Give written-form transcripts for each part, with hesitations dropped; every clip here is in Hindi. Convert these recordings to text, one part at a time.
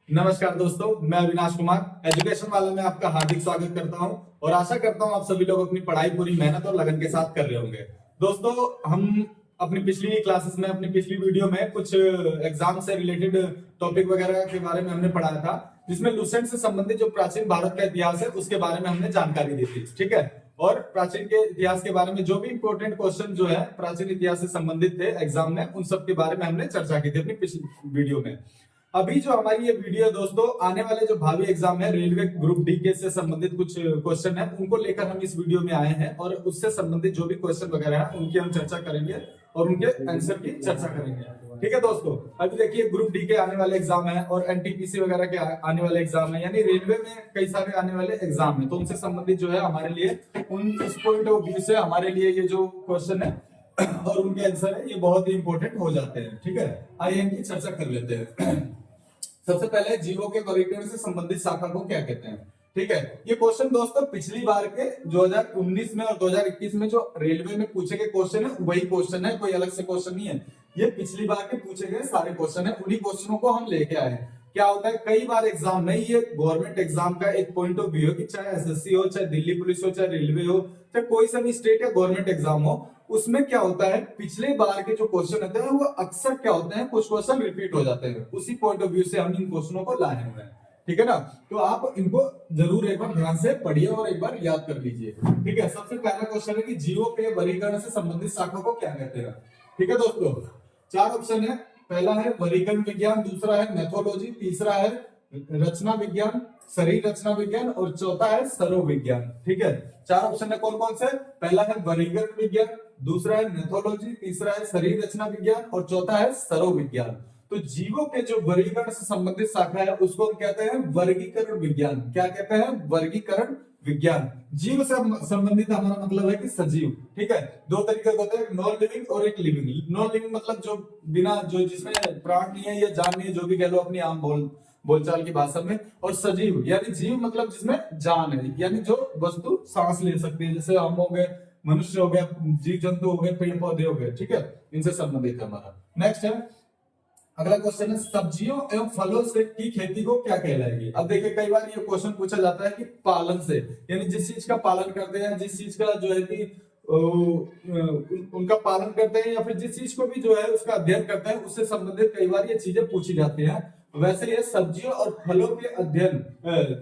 नमस्कार दोस्तों, मैं अविनाश कुमार एजुकेशन वाला में आपका हार्दिक स्वागत करता हूं और आशा करता हूं आप सभी लोग अपनी पढ़ाई पूरी मेहनत और लगन के साथ कर रहे होंगे। दोस्तों, हम अपनी पिछली क्लासेस में अपनी पिछली वीडियो में कुछ एग्जाम से रिलेटेड टॉपिक वगैरह के बारे में हमने पढ़ाया था, जिसमें लुसेंट से संबंधित जो प्राचीन भारत का इतिहास है उसके बारे में हमने जानकारी दी थी। ठीक है, और प्राचीन के इतिहास के बारे में जो भी इंपॉर्टेंट क्वेश्चन जो है प्राचीन इतिहास से संबंधित थे एग्जाम में, उन सब के बारे में हमने चर्चा की थी अपनी पिछली वीडियो में। अभी जो हमारी ये वीडियो है दोस्तों, आने वाले जो भावी एग्जाम है रेलवे ग्रुप डी के से संबंधित कुछ क्वेश्चन है, उनको लेकर हम इस वीडियो में आए हैं और उससे संबंधित जो भी क्वेश्चन वगैरह है उनकी हम चर्चा करेंगे और उनके आंसर की चर्चा करेंगे। ठीक है दोस्तों, अभी देखिए ग्रुप डी के आने वाले एग्जाम है और एनटीपीसी वगैरह के आने वाले एग्जाम है, यानी रेलवे में कई सारे आने वाले एग्जाम है, तो उनसे संबंधित जो है हमारे लिए उन इस पॉइंट ऑफ व्यू से हमारे लिए ये जो क्वेश्चन है और उनके आंसर है ये बहुत ही इंपॉर्टेंट हो जाते हैं। ठीक है, आइए इनकी चर्चा कर लेते हैं। सबसे पहले जीवो के वर्गीकरण से संबंधित शाखा को क्या कहते हैं। ठीक है, ये क्वेश्चन दोस्तों पिछली बार के 2019 में और 2021 में जो रेलवे में पूछे गए क्वेश्चन है वही क्वेश्चन है, कोई अलग से क्वेश्चन नहीं है। ये पिछली बार के पूछे गए सारे क्वेश्चन है, उन्हीं क्वेश्चनों को हम लेके आए हैं। क्या होता है, कई बार एग्जाम में ये गवर्नमेंट एग्जाम का एक पॉइंट ऑफ व्यू है कि चाहे एसएससी हो, चाहे दिल्ली पुलिस हो, चाहे रेलवे हो, चाहे कोई सा भी स्टेट या गवर्नमेंट एग्जाम हो, उसमें क्या होता है पिछले बार के जो क्वेश्चन होते हैं वो अक्सर क्या होते हैं, कुछ क्वेश्चन रिपीट हो जाते हैं। उसी पॉइंट ऑफ व्यू से हम इन क्वेश्चनों को लाए हुए हैं। ठीक है ना, तो आप इनको जरूर एक बार ध्यान से पढ़िए और एक बार याद कर लीजिए। ठीक है, सबसे पहला क्वेश्चन है कि जीवो के वर्गीकरण से संबंधित शाखा को क्या कहते हैं। ठीक है दोस्तों, चार ऑप्शन है। पहला है वर्गीकरण विज्ञान, दूसरा है मैथोलॉजी, तीसरा है रचना विज्ञान, शरीर रचना विज्ञान और चौथा है सरो विज्ञान। ठीक है, चार ऑप्शन है कौन कौन से। पहला है वर्गीकरण विज्ञान, दूसरा है मैथोलॉजी, तीसरा है शरीर रचना विज्ञान और चौथा है सरो विज्ञान। तो जीवों के जो वर्गीकरण से संबंधित शाखा है उसको हम कहते हैं वर्गीकरण विज्ञान। क्या कहते हैं, वर्गीकरण विज्ञान। जीव से संबंधित हमारा मतलब है कि सजीव। ठीक है, दो तरीके के होते हैं, नॉन लिविंग और एक लिविंग। नॉन लिविंग मतलब जो बिना, जो जिसमें प्राण नहीं है या जान नहीं है, जो भी कह लो अपनी आम बोलचाल की भाषा में। और सजीव यानी जीव मतलब जिसमें जान है, यानी जो वस्तु सांस ले सकती है, जैसे हम हो गए, मनुष्य हो गया, जीव जंतु हो गए, पेड़ पौधे हो गए। ठीक है, इनसे संबंधित है हमारा। नेक्स्ट है, अगला क्वेश्चन है सब्जियों एवं फलों से की खेती को क्या कहलाएगी। अब देखिए कई बार ये क्वेश्चन पूछा जाता है कि पालन से, यानी जिस चीज का पालन करते हैं, जिस चीज का जो है कि उनका पालन करते हैं या फिर जिस चीज को भी जो है उसका अध्ययन करते हैं, उससे संबंधित कई बार ये चीजें पूछी जाती हैं। वैसे ये सब्जियों और फलों के अध्ययन,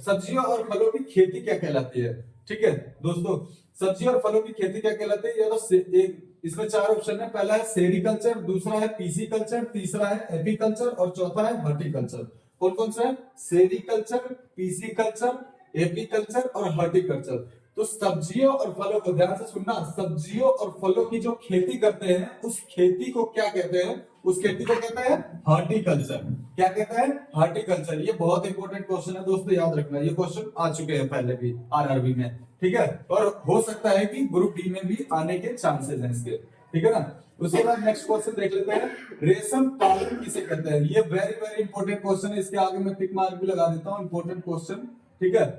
सब्जियों और फलों की खेती क्या कहलाती है। ठीक है दोस्तों, सब्जियों और फलों की खेती क्या कहलाती है, ये तो एक इसमें चार ऑप्शन है। पहला है सेरिकल्चर, दूसरा है पीसीकल्चर, तीसरा है एपीकल्चर और चौथा है हॉर्टिकल्चर। कौन कौन सा है, सेरिकल्चर, पीसीकल्चर, एपीकल्चर और हॉर्टिकल्चर। तो सब्जियों और फलों को ध्यान से सुनना, सब्जियों और फलों की जो खेती करते हैं उस खेती को क्या कहते हैं, उस खेती को कहते हैं हॉर्टिकल्चर। क्या कहते हैं, हॉर्टिकल्चर। ये बहुत इंपॉर्टेंट क्वेश्चन है दोस्तों, याद रखना, ये क्वेश्चन आ चुके हैं पहले भी आरआरबी में। ठीक है, और हो सकता है कि ग्रुप डी में भी आने के चांसेस हैं इसके। ठीक है ना, उसके बाद नेक्स्ट क्वेश्चन देख लेते हैं, रेशम पालन किसे कहते हैं। ये वेरी वेरी इंपॉर्टेंट क्वेश्चन है, इसके आगे मैं टिक मार्क भी लगा देता हूं, इंपॉर्टेंट क्वेश्चन। ठीक है,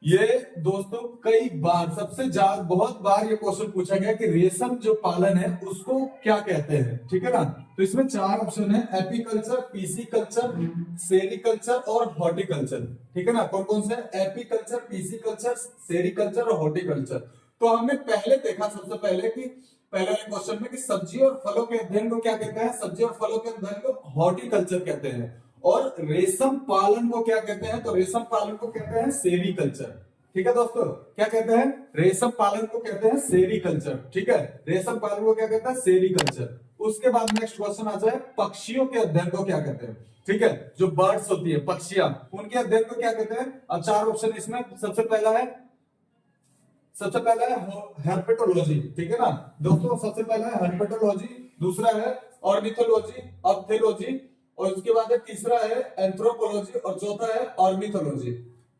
ये दोस्तों कई बार, सबसे ज्यादा बहुत बार ये क्वेश्चन पूछा गया कि रेशम जो पालन है उसको क्या कहते हैं। ठीक है ना, तो इसमें चार ऑप्शन है, एपीकल्चर, पीसीकल्चर, सेरिकल्चर और हॉर्टिकल्चर। ठीक है ना, कौन कौन से, एपीकल्चर, पीसीकल्चर, सेरिकल्चर और हॉर्टिकल्चर। तो हमने पहले देखा सबसे पहले कि पहले क्वेश्चन में कि सब्जी और फलों के अध्ययन को क्या कहते हैं, सब्जी और फलों के अध्ययन को हॉर्टिकल्चर कहते हैं। और रेशम पालन को क्या कहते हैं, तो रेशम पालन को कहते हैं सेरिकल्चर। ठीक है दोस्तों, क्या कहते हैं, रेशम पालन को कहते हैं सेरिकल्चर। ठीक है, रेशम पालन को क्या कहते हैं, सेरिकल्चर। उसके बाद नेक्स्ट क्वेश्चन आ जाए, पक्षियों के अध्ययन को क्या कहते हैं। ठीक है, जो बर्ड्स होती है, पक्षियां, उनके अध्ययन को क्या कहते हैं। अब चार ऑप्शन इसमें, सबसे पहला है हर्पेटोलॉजी। ठीक है ना दोस्तों, सबसे पहला है हर्पेटोलॉजी, दूसरा है ऑर्निथोलॉजी, ऑप्थेलॉजी और उसके बाद तीसरा है एंथ्रोपोलॉजी और चौथा है ऑर्निथोलॉजी।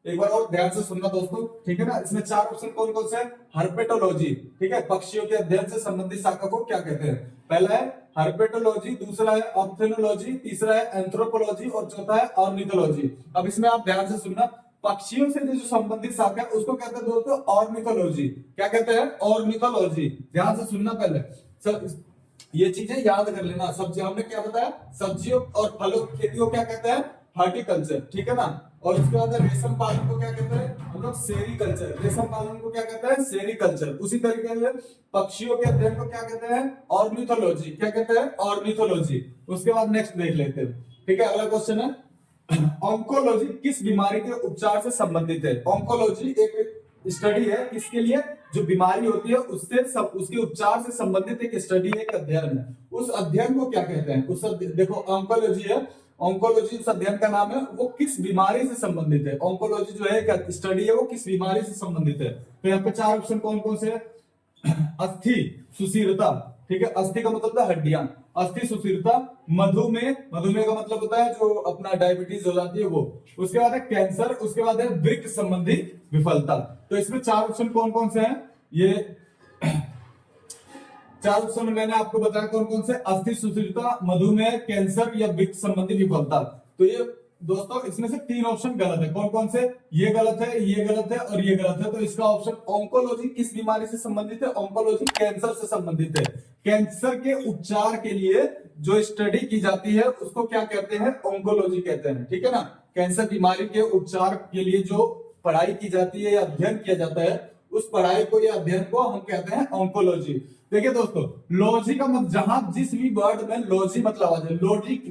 एक बार और ध्यान से सुनना दोस्तों। ठीक है ना, इसमें चार ऑप्शन कौन कौन से हैं, हर्पेटोलॉजी। ठीक है, पक्षियों के अध्ययन से संबंधित शाखा को क्या कहते हैं। पहला है हर्पेटोलॉजी, दूसरा है ऑप्थेलॉजी, तीसरा है एंथ्रोपोलॉजी और चौथा है ऑर्निथोलॉजी। अब इसमें आप ध्यान से सुनना, पक्षियों से जो संबंधित शाखा है उसको कहते हैं दोस्तों ऑर्निथोलॉजी। क्या कहते हैं, ऑर्निथोलॉजी। ध्यान से सुनना पहले, ये चीजें याद कर लेना। सब्जी हमने क्या बताया, सब्जियों और फलों की खेती को क्या कहते हैं, हॉर्टिकल्चर, ठीक है ना। और उसके बाद रेशम पालन को क्या कहते हैं हम लोग, सेरीकल्चर। रेशम पालन को क्या कहते हैं, सेरीकल्चर। उसी तरीके से पक्षियों के अध्ययन को क्या कहते हैं, ऑर्निथोलॉजी। क्या कहते हैं, ऑर्निथोलॉजी। उसके बाद नेक्स्ट देख लेते हैं, ठीक है। अगला क्वेश्चन है ऑन्कोलॉजी किस बीमारी के उपचार से संबंधित है। ऑन्कोलॉजी एक स्टडी है किसके लिए, जो बीमारी होती है उससे उसके उपचार से संबंधित एक स्टडी है, एक अध्ययन है। उस अध्ययन को क्या कहते हैं, उस देखो ऑन्कोलॉजी है, ऑन्कोलॉजी उस अध्ययन का नाम है, वो किस बीमारी से संबंधित है। ऑन्कोलॉजी जो है स्टडी है वो किस बीमारी से संबंधित है। तो यहाँ पे 4 ऑप्शन कौन कौन से है, अस्थि सुशीरता, ठीक है, अस्थि का मतलब है हड्डियां, अस्थि सुशीरता, मधुमेह, मधुमेह का मतलब होता है जो अपना डायबिटीज हो जाती है वो, उसके बाद है कैंसर, उसके बाद है वृक्क संबंधी विफलता। तो इसमें 4 ऑप्शन कौन कौन से हैं, ये 4 ऑप्शन मैंने आपको बताया कौन कौन से, अस्थि सुशीरता, मधुमेह, कैंसर या वृक्क संबंधी विफलता। तो ये दोस्तों इसमें से 3 ऑप्शन गलत है। कौन कौन से, ये गलत है, ये गलत है और ये गलत है। तो इसका ऑप्शन ऑन्कोलॉजी किस बीमारी से संबंधित है, ऑन्कोलॉजी कैंसर से संबंधित है। कैंसर के उपचार के लिए जो स्टडी की जाती है उसको क्या कहते हैं, ऑन्कोलॉजी कहते हैं, ठीक है ना। कैंसर बीमारी के उपचार के लिए जो पढ़ाई की जाती है या अध्ययन किया जाता है, उस पढ़ाई को या अध्ययन को हम कहते हैं ऑन्कोलॉजी। देखिए दोस्तों, लॉजी का मतलब, जहां जिस भी वर्ड में लॉजी मतलब आ जाए,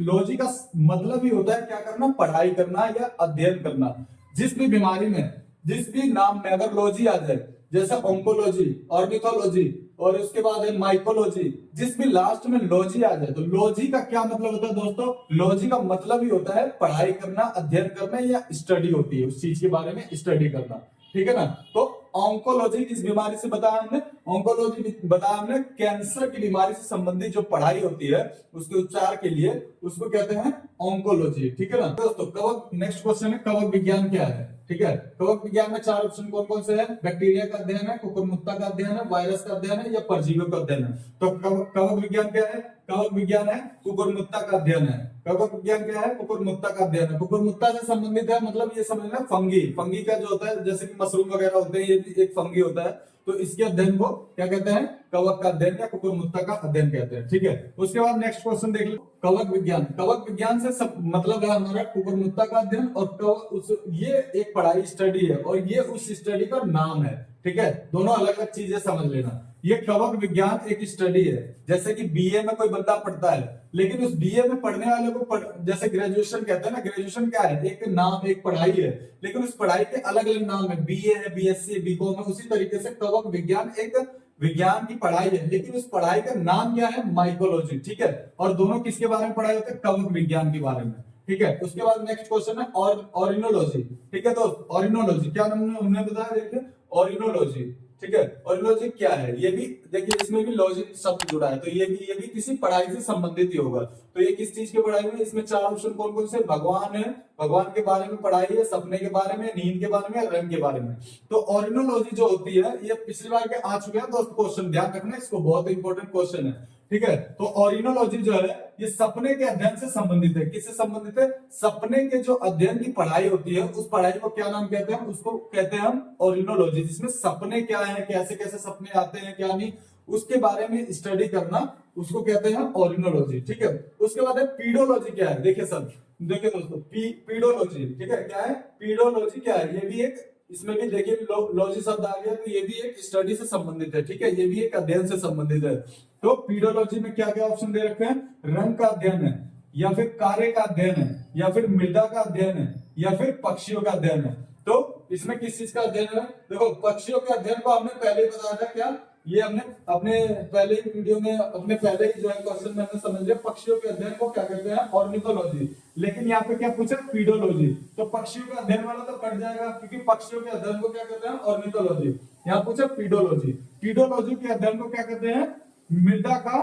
लॉजी का मतलब ही होता है क्या करना, पढ़ाई करना या अध्ययन करना। जिस भी बीमारी में, जिस भी नाम में अगर लॉजी आ जाए, जैसे ऑन्कोलॉजी, ऑर्निथोलॉजी और उसके बाद है माइकोलॉजी, जिस भी लास्ट में लॉजी आ जाए, तो लॉजी का क्या मतलब होता है दोस्तों, लॉजी का मतलब ही होता है पढ़ाई करना, अध्ययन करना या स्टडी होती है उस चीज के बारे में स्टडी करना, ठीक है ना। तो ऑन्कोलॉजी किस बीमारी से बताया हमने, ऑन्कोलॉजी बताया हमने कैंसर की बीमारी से संबंधित जो पढ़ाई होती है उसके उपचार के लिए, उसको कहते हैं ऑन्कोलॉजी, ठीक है ना दोस्तों। कवक, नेक्स्ट क्वेश्चन है कवक विज्ञान क्या है, ठीक है। कवक विज्ञान में 4 ऑप्शन कौन कौन से हैं, बैक्टीरिया का अध्ययन है, कुकुरमुत्ता का अध्ययन है, वायरस का अध्ययन है या परजीवियों का अध्ययन है। तो कवक विज्ञान क्या है, कवक विज्ञान है कुकुरमुत्ता का अध्ययन है। कवक विज्ञान क्या है, कुकुरमुत्ता का अध्ययन है। कुकुरमुत्ता से संबंधित है, मतलब ये समझना फंगी, फंगी का जो होता है जैसे कि मशरूम वगैरह होते हैं, ये भी एक फंगी होता है। तो इसके अध्ययन को क्या कहते हैं, कवक का अध्ययन या कुकुरमुत्ता का अध्ययन कहते हैं, ठीक है। उसके बाद नेक्स्ट क्वेश्चन देख लो, कवक विज्ञान, कवक विज्ञान से सब मतलब है हमारा कुकुरमुत्ता का अध्ययन और ये एक पढ़ाई स्टडी है और ये उस स्टडी का नाम है, ठीक है। दोनों अलग अलग चीजें समझ लेना। ये कवक विज्ञान एक स्टडी है, जैसे कि बीए में कोई बंदा पढ़ता है, लेकिन उस बीए में पढ़ने वाले को जैसे ग्रेजुएशन कहते हैं ना, ग्रेजुएशन क्या है, एक नाम, एक पढ़ाई है, लेकिन उस पढ़ाई के अलग अलग नाम है, बीए है, बीएससी, बीकॉम है। उसी तरीके से कवक विज्ञान एक विज्ञान की पढ़ाई है, लेकिन उस पढ़ाई का नाम क्या है, माइकोलॉजी, ठीक है। और दोनों किसके बारे में पढ़ाई होते हैं, कवक विज्ञान के बारे में, ठीक है। उसके बाद नेक्स्ट क्वेश्चन है ऑरिनोलॉजी, ठीक है। तो ऑरिनोलॉजी क्या नाम हमने बताया, देखिए ऑरिनोलॉजी, ठीक है। ऑरिनोलॉजी क्या है, ये भी देखिए इसमें भी लॉजिक शब्द जुड़ा है, तो ये भी किसी पढ़ाई से संबंधित ही होगा। तो ये किस चीज की पढ़ाई में, इसमें 4 ऑप्शन कौन कौन से, भगवान है, भगवान के बारे में पढ़ाई है, सपने के बारे में, नींद के बारे में, रंग के बारे में। तो ऑरिनोलॉजी जो होती है, ये पिछली बार के आ चुके हैं दोस्त क्वेश्चन, ध्यान रखना इसको, बहुत इंपॉर्टेंट क्वेश्चन है, ठीक है। तो ऑरिनोलॉजी जो है ये सपने के अध्ययन से संबंधित है। किससे संबंधित है, सपने के जो अध्ययन की पढ़ाई होती है, उस पढ़ाई को क्या नाम कहते हैं, उसको कहते हैं हम ऑरिनोलॉजी, जिसमें सपने क्या है, कैसे कैसे सपने आते हैं, क्या नहीं, उसके बारे में स्टडी करना, उसको कहते हैं ऑरिनोलॉजी, ठीक है। उसके बाद है पीडोलॉजी क्या है, देखिए सब, देखिए दोस्तों पीडोलॉजी, ठीक है, क्या है पीडोलॉजी क्या है, ये भी एक, इसमें भी देखिए लॉजी शब्द आ गया, तो ये भी एक स्टडी से संबंधित है, ठीक है, ये भी एक अध्ययन से संबंधित है। तो पीडोलॉजी में क्या क्या ऑप्शन दे रखे हैं, रंग का अध्ययन है, या फिर कार्य का अध्ययन है, या फिर मृदा का अध्ययन है, या फिर पक्षियों का अध्ययन है। तो इसमें किस चीज का अध्ययन है, देखो पक्षियों के अध्ययन को हमने पहले ही बताया था, क्या ये हमने अपने पहले ही वीडियो में, अपने पहले ही जो है क्वेश्चन में हमने समझ लिया, पक्षियों के अध्ययन को क्या कहते हैं, ऑर्निथोलॉजी। लेकिन यहाँ पे क्या पूछा, पीडोलॉजी, तो पक्षियों का अध्ययन वाला तो कट जाएगा, क्योंकि पक्षियों के अध्ययन को क्या कहते हैं, ऑर्निथोलॉजी। यहाँ पूछा पीडोलॉजी, पीडोलॉजी के अध्ययन को क्या कहते हैं, मृदा का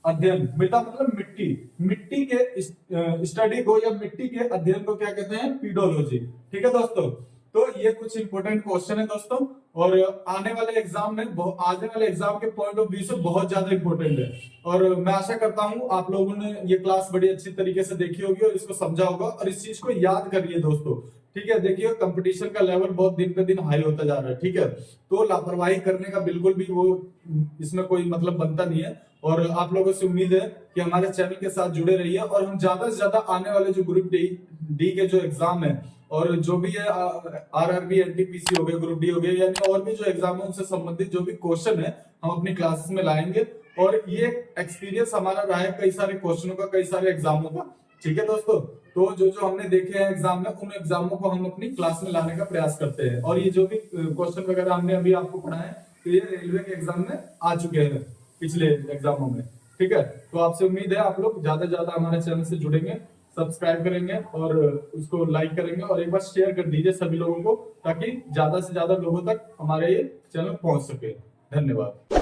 अध्ययन, मृदा मतलब मिट्टी, मिट्टी के स्टडी को या मिट्टी के अध्ययन को क्या कहते हैं, पीडोलॉजी, ठीक है दोस्तों। तो ये कुछ इंपॉर्टेंट क्वेश्चन है दोस्तों, और आने वाले एग्जाम में, आने वाले एग्जाम के पॉइंट ऑफ व्यू से बहुत ज्यादा इंपॉर्टेंट है। और मैं आशा करता हूं आप लोगों ने ये क्लास बड़ी अच्छी तरीके से देखी होगी और इसको समझा होगा, और इस चीज को याद करिए दोस्तों, ठीक है। देखिए कंपटीशन का लेवल बहुत दिन पे दिन हाई होता जा रहा है, ठीक है। तो लापरवाही करने का बिल्कुल भी वो इसमें कोई मतलब बनता नहीं है। और आप लोगों से उम्मीद है कि हमारे चैनल के साथ जुड़े रहिए और हम ज्यादा से ज्यादा आने वाले जो ग्रुप डी के जो एग्जाम है और जो भी है आरआरबी एनटीपीसी हो गए, ग्रुप डी हो गए, यानी और भी जो एग्जाम है उनसे संबंधित जो भी क्वेश्चन है हम अपनी क्लासेस में लाएंगे। और ये एक्सपीरियंस हमारा रहा है कई सारे क्वेश्चनों का, कई सारे एग्जामों का। ठीक है दोस्तों, तो जो जो हमने देखे हैं एग्जाम में, उन एग्जामों को हम अपनी क्लास में लाने का प्रयास करते हैं। और ये जो भी क्वेश्चन वगैरह हमने अभी आपको पढ़ाए तो ये रेलवे के एग्जाम में आ चुके हैं पिछले एग्जामों में। ठीक है, तो आपसे उम्मीद है आप लोग ज्यादा से ज्यादा हमारे चैनल से जुड़ेंगे, सब्सक्राइब करेंगे और उसको लाइक करेंगे और एक बार शेयर कर दीजिए सभी लोगों को, ताकि ज्यादा से ज्यादा लोगों तक हमारे ये चैनल पहुंच सके। धन्यवाद।